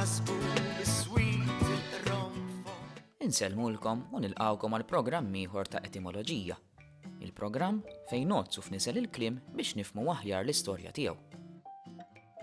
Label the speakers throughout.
Speaker 1: nasbu is-swit ir-ronfo.
Speaker 2: Insellmulkom u nilqawkom għal programm ieħor ta' etimoloġija. Il-programm fejn nozzu f'nisel il-kliem biex nifhmu aħjar l-istorja tiegħu.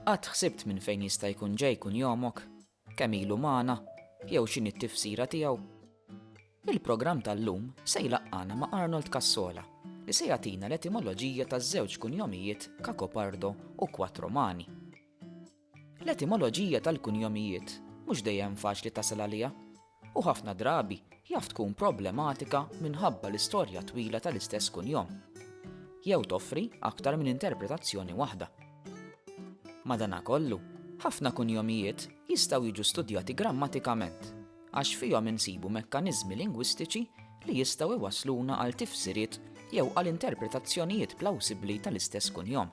Speaker 2: Qatt ħsibt minn fejn jista' jkun ġej kunjomok, kemm ilu magħna, jew x'inhi t-tifsira tiegħu. Il-programm tal-lum se jlaqqana ma' Arnold Cassola li se jagħtina l-etimoloġija taż-żewġ kunjomijiet Cacopardo u Quattromani. L-etimoloġija tal-kunjomijiet mhux dejjem faċli tasal għaliha u ħafna drabi jaf tkun problematika minħabba l-istorja twila tal-istess kunjom. Jew toffri aktar minn interpretazzjoni waħda. Madankollu, ħafna kunjomijiet jistgħu jiġu studjati grammatikament għax fihom insibu mekkaniżmi lingwistiċi li jistgħu iwassluna għal tifsiriet jew għal interpretazzjonijiet plawsibbli tal-istess kunjom.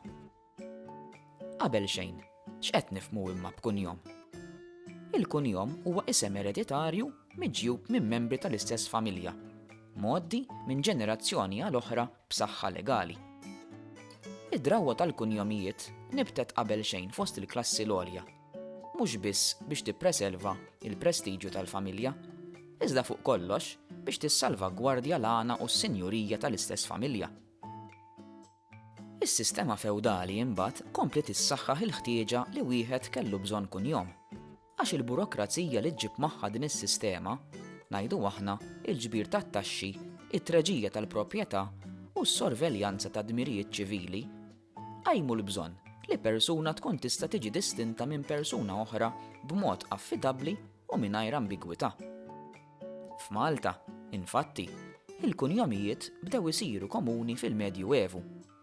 Speaker 2: Qabel xejn, x'qed nifhmu imma b'kunjom? Il-kunjom huwa isem ereditarju miġjub minn membri tal-istess familja, mgħoddi minn ġenerazzjoni għal oħra b'saħħa legali. Id-drawwa tal-kunjomijiet nibtet qabel xejn fost il-klassi l-għolja, mhux biss biex tippreserva il-prestiġju tal-familja, iżda fuq kollox biex tissalvagwardja l-għana u s-sinjurija tal-istess familja. Is-sistema fewdali imbagħad komplet issaħħaħ il-ħtieġa li wieħed kellu bżonn kunjom. Għax il-burokrazija li ġġib magħha din is-sistema, ngħidu aħna il-ġbir tat-taxxi, it-treġija tal-proprjetà u s-sorveljanza ta' dmirijiet ċivili, għajmu l-bżonn li persuna tkun tista' tiġi distinta minn persuna oħra b'mod affidabbli u mingħajr ambigwità. F'Malta, infatti, il-kunjomijiet bdew isiru komuni fil-Medju Evu,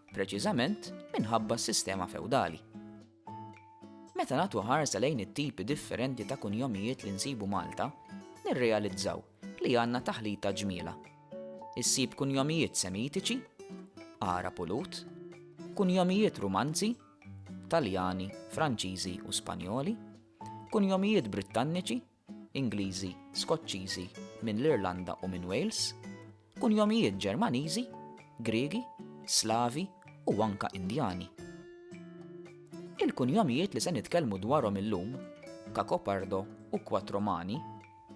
Speaker 2: preċiżament minħabba s-sistema fewdali. Meta nagħtu ħarsa lejn it-tipi differenti ta' kunjomijiet li nsibu Malta, nirrealizzaw li għandna taħlita ġmiela. Issib kunjomijiet semitiċi, Ara Pulut, kunjomijiet Rumanzi, Taljani, Franċiżi u Spanjoli, kunjomijiet Brittanniċi, Ingliżi, Skoċċiżi minn l-Irlanda u minn Wales, kunjomijiet Ġermaniżi, Griegi, Slavi u anka Indjani. Il-kunjomijiet li se nitkellmu dwarhom illum, Cacopardo u Quattromani,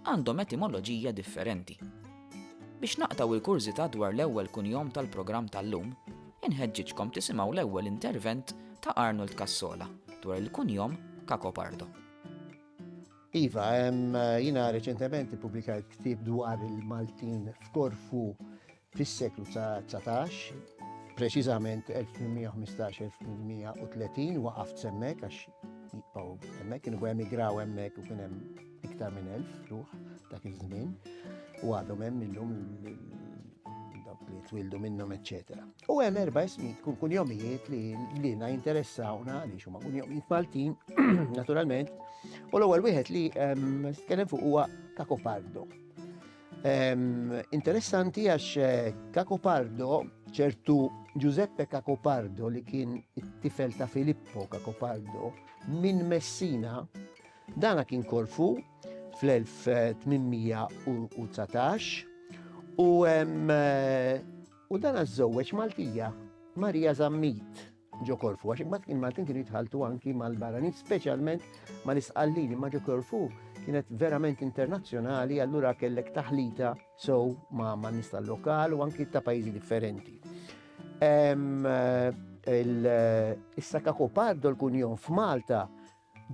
Speaker 2: għandhom etimoloġija differenti. Biex naqtaw il-kurżità dwar l-ewwel kunjom tal-programm tal-lum, inħeġġiġkom tisimgħu l-ewwel intervent ta' Arnold Cassola dwar il-kunjom Cacopardo.
Speaker 3: Iva, jina reċentement pubblikajt ktieb dwar il-Maltin f'Korfu fis-seklu 19, preċiżament 1815-1830, waqaft semmek għax jibqgħu hemmhekk, kienu emigraw hemmhekk u kien hemm iktar minn 1000 ruħ dak iż-żmien u għadhom hemm illum dawk li twildu minnhom eċċetera. U hemm erba' ismi kunjomijiet li lilna jinteressawna għaliex huma kunjomijiet Maltin, naturalment, u l-ewwel wieħed li tkellem fuq huwa Cacopardo. Interessanti għax Cacopardo, ċertu Giuseppe Cacopardo li kien it-tifel ta' Filippo Cacopardo minn Messina, dana kien Korfu fl-1819 u dana żżewweġ Maltija Marija Zammit ġo Korfu, għax il-Maltin kienu jitħaltu anki mal-barranin, speċjalment mal-Isqallini, ma ġo Korfu kienet verament internazzjonali, allura kellek taħlita ma' nies tal-lokal u anki ta' pajjiżi differenti. Issa Cacopardo l-kunjom f'Malta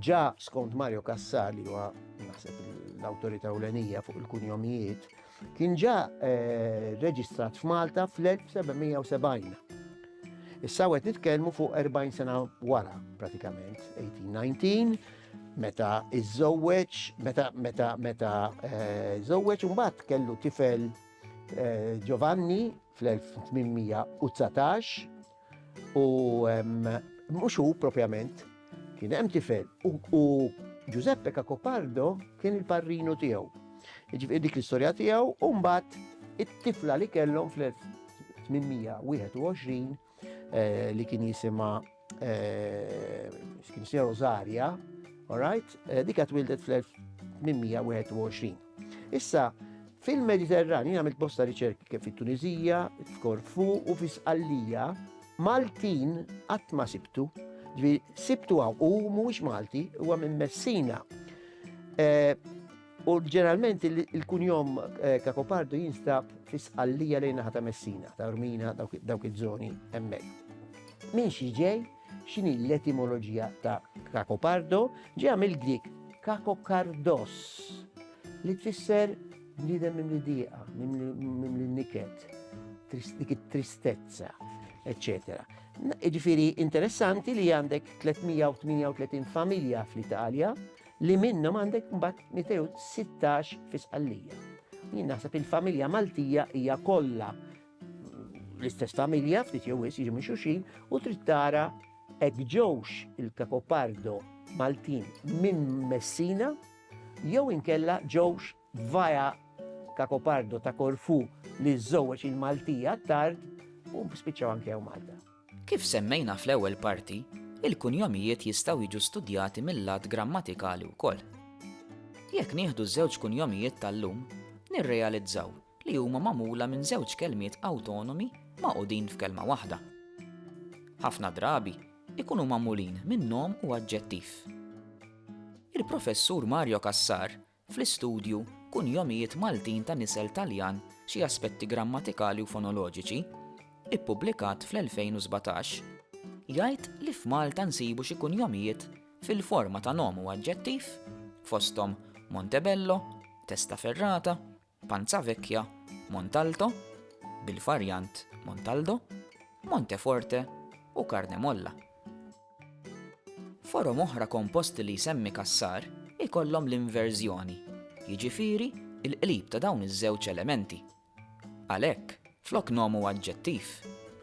Speaker 3: ġa skont Mario Cassali li huwa naħseb l-awtorità ewlenija fuq il-kunjomijiet, kien ġa reġistrat f'Malta fl-1770. Issa qed nitkellmu fuq 40 sena wara pratikament, 1819, meta żewweġ u mbagħad kellu tifel Giovanni fl-1819 u mhux hu propjament kien hemm tifel u Giuseppe Cacopardo kien il-parrinu tiegħu. Jiġifieri dik l-istorja tiegħu u mbagħad it-tifla li kellhom fl-1821 li kien jisimha Rosaria, all right? Dik twildet fl-1821. Issa, fil-Mediterran, jina għamilt bosta riċerki kif fit-Tunizija, f'Korfu u f'Isqallija, Maltin qatt ma sibtu, sibtu għaw u mhuwiex Malti, huwa minn Messina. U ġeneralment il-kunjom Kakopardo jinstab fis-Qallija lejn naħa ta' Messina, ta' Urmina, dawk iż-żoni hemmhekk. Min xi ġej, x'inhi l-etimoloġija ta' Kakopardo? Ġej mill-Grik kakokardos, li tfisser bniedem mimli dieqa, mimli niket, dik it-tristezza, eccetera. Ġifieri interessanti li għandek 338 familja fl-Italja li minnhom għandek mbagħad 216 fis-Qallija. Jien naħseb il-familja Maltija hija kollha l-istess familja ftit jew wis jiġu minn xulxin u trid tara hekk ġewx il-Kakopardo Maltin minn Messina jew inkella ġewx vaja Kakopardo ta' Korfu li żżewweġ il-Maltija tard u spiċċaw anke hawn Malta.
Speaker 2: Kif semmejna fl-ewwel parti, il-kunjomijiet jistgħu jiġu studjati mill-lat grammatikali wkoll. Jekk nieħdu ż-żewġ kunjomijiet tal-lum, nirrealizzaw li huma magħmula minn żewġ kelmiet awtonomi maqudin f'kelma waħda. Ħafna drabi ikunu magħmulin minn nom u aġġettiv. Il-professur Mario Cassar fl-istudju Kunjomijiet Maltin ta' nisel Taljan xi aspetti grammatikali u fonoloġiċi, ippubblikat fl-2017, jgħid li f'Malta nsibu xi kunjomijiet fil-forma ta' nom u aġġettiv fosthom Montebello, Testaferrata, Panzavecchia, Montalto, bil-varjant Montaldo, Monteforte u Carnemolla. Forom oħra komposti li jsemmi Cassar ikollhom l-inverżjoni, jiġifieri il-qlib ta' dawn iż-żewġ elementi. Għalhekk, flok nom u aġġettiv,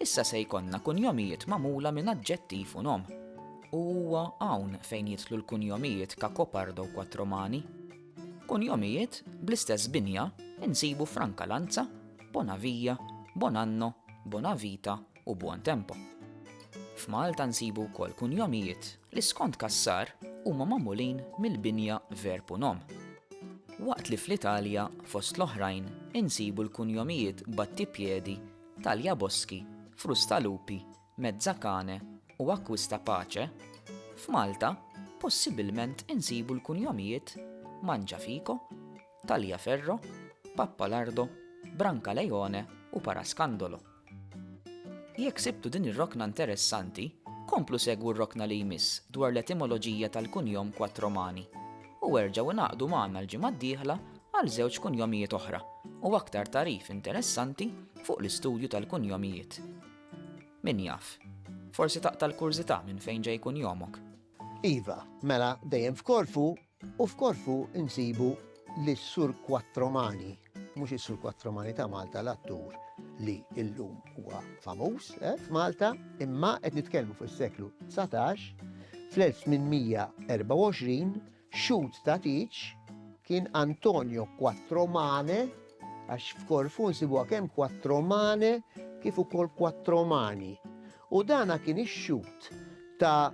Speaker 2: issa se jkollna kunjomijiet magħmula minn aġġettiv u nom. U huwa hawn fejn jidħlu l-kunjomijiet Kakopardo u Quattromani. Kunjomijiet bl-istess binja insibu Francalanza, Bonavija, Bonanno, Bonavita u Buontempo. F'Malta nsibu wkoll kunjomijiet li skont Cassar huma magħmulin mill-binja verb u nom. Waqt li fl-Italja fost l-oħrajn insibu l-kunjomijiet Battipiedi, Tagliaboschi, Frustalupi, Mezzacane u Acquista Pace, f'Malta possibilment insibu l-kunjomijiet Mangiafico, Tagliaferro, Pappalardo, Brancaleone u Parascandolo. Jekk sibtu din ir-rokna interessanti, komplu segwu r-rokna li jmiss dwar l-etimoloġija tal-kunjom Quattromani u erġgħu ingħaqdu magħna l-ġimgħa d-dieħla għal żewġ kunjomijiet oħra u aktar tarif interessanti fuq l-istudju tal-kunjomijiet. Min jaf, forsi taqta' l-kurżità minn fejn ġej kunjomok.
Speaker 3: Iva, mela dejjem f'Korfu u f'Korfu insibu l-Sur Quattromani, mhux is-Sur Quattromani ta' Malta l-attur li llum huwa famuż f'Malta, imma qed nitkellmu fis-seklu 19 fl-1824 xut ta' Tiċ kien Antonio Quattromane, għax f'Korfu nsibuha kemm Quattromane kif ukoll Quattromani. U dana kien ix-xut ta'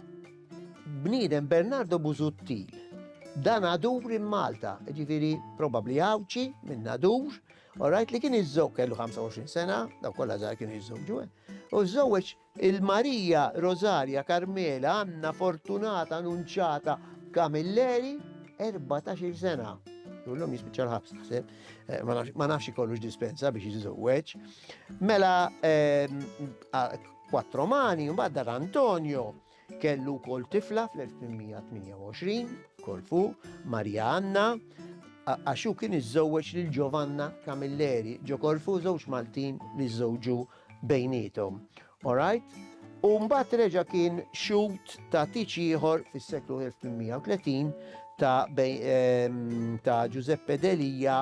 Speaker 3: bniedem Bernardo Busuttil. Dan Adur in Malta, ġifieri probabbli Awċi minn Adur, orajt li kien iż-żewġ kellu 25 sena, daw kollha żgħar kienu jiżżewġu, u żewweġ il-Marija Rosaria Carmela Anna Fortunata Annunċata Camilleri 14 sena. Jullhom jispiċċa l-ħabs naħseb, ma nafx ikollux dispensa biex jiżżewweġ. Mela Quattromani mbagħad dar Antonio kellu wkoll tifla fl-1828 Korfu, Marja Anna, għaxu kien iżżewweġ lil Giovanna Camilleri ġo Korfu, żewġ Maltin li żżewġu bejniethom. Alright? U mbagħad reġa' kien xut ta' Tiċ ieħor fis-seklu 1830 ta' Giuseppe Delia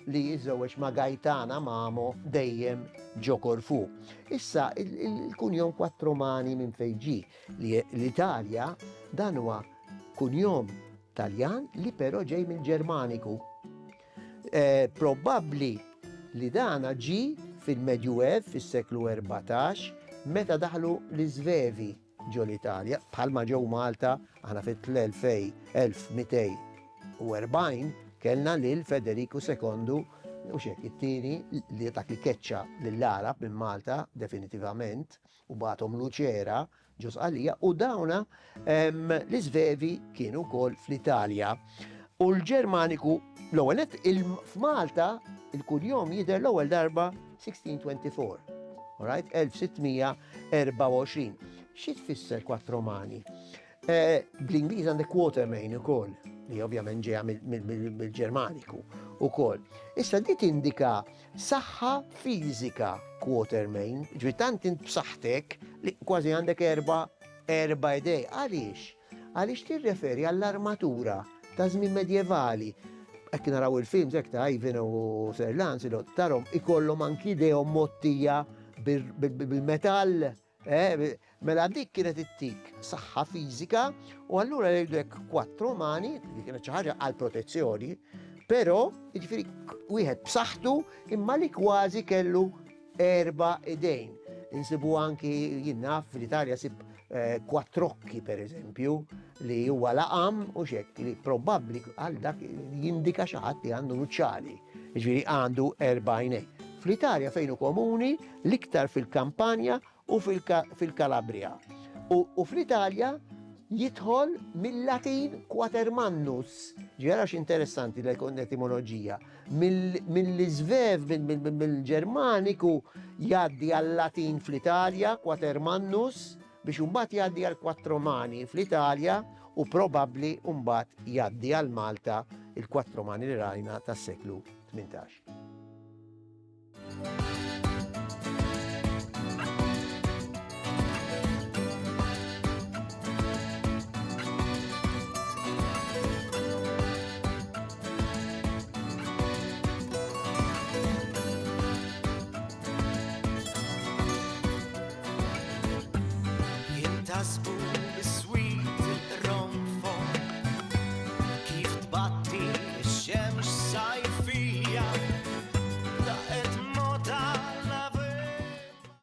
Speaker 3: li jiżżewweġ ma' Gaetana Mamo dejjem ġo Korfu. Issa il-kunjom Quattromani minn fejn ġie li l-Italja dan huwa kunjom Taljan li però ġej mill-Ġermaniku. Probabbli li dana ġi fil-Medjuev fis-seklu 14 meta daħlu l-Iżvevi ġo l-Italja, bħalma ġew Malta aħna fit-1240 kellna lil Federico II u xek it-tieni li dak li keċċa lill-Arab minn Malta definitivament u bagħthom Luċera ġo Sqallija u dawna l-Iżvevi kienu wkoll fl-Italja. U l-Ġermaniku l-ewwel f'Malta il-kunjom jidher l-ewwel darba 1624. Alright, 1624. Xi tfisser 4 mani? Bl-Ingliż għandek Quatermain ukoll, li ovvjament ġejja mill-Ġermaniku ukoll. Issa di tindika saħħa fiżika Quatermain, ġifieri tant int b'saħħtek li kważi għandek erba' idej. Għaliex? Għaliex tirreferi għall-armatura ta' żmien medjevali. Hekk naraw il-films hekk ta' Ivan u Sir Lancelot tarhom ikollhom anki idejhom mottija bil-metall. Mela dik kienet ittik saħħa fiżika u allura jgħidlek 4 mani, li kienet xi ħaġa għal protezzjoni, però jiġifieri wieħed b'saħħtu imma li kważi kellu 4 idejn. Insibu anki jien naf fl-Italja sib quattrocchi pereżempju li huwa laqam u xekk li probabbli għal dak jindika xi ħadd li għandu nuċċali, jiġifieri għandu 4 għajnejn. Fl-Italja fejn hu komuni l-iktar fil-Kampanja u fil-Kalabria. U fl-Italja jidħol mill-Latin quatermannus. Ġara x'interessanti l-etimoloġija. Mill-Iżvev, mill-Ġermaniku jgħaddi għal-Latin fl-Italja, quatermannus, biex imbagħad jgħaddi għal 4 mani fl-Italja u probabbli mbagħad jgħaddi għal Malta il-4 mani li rajna tas-seklu 18.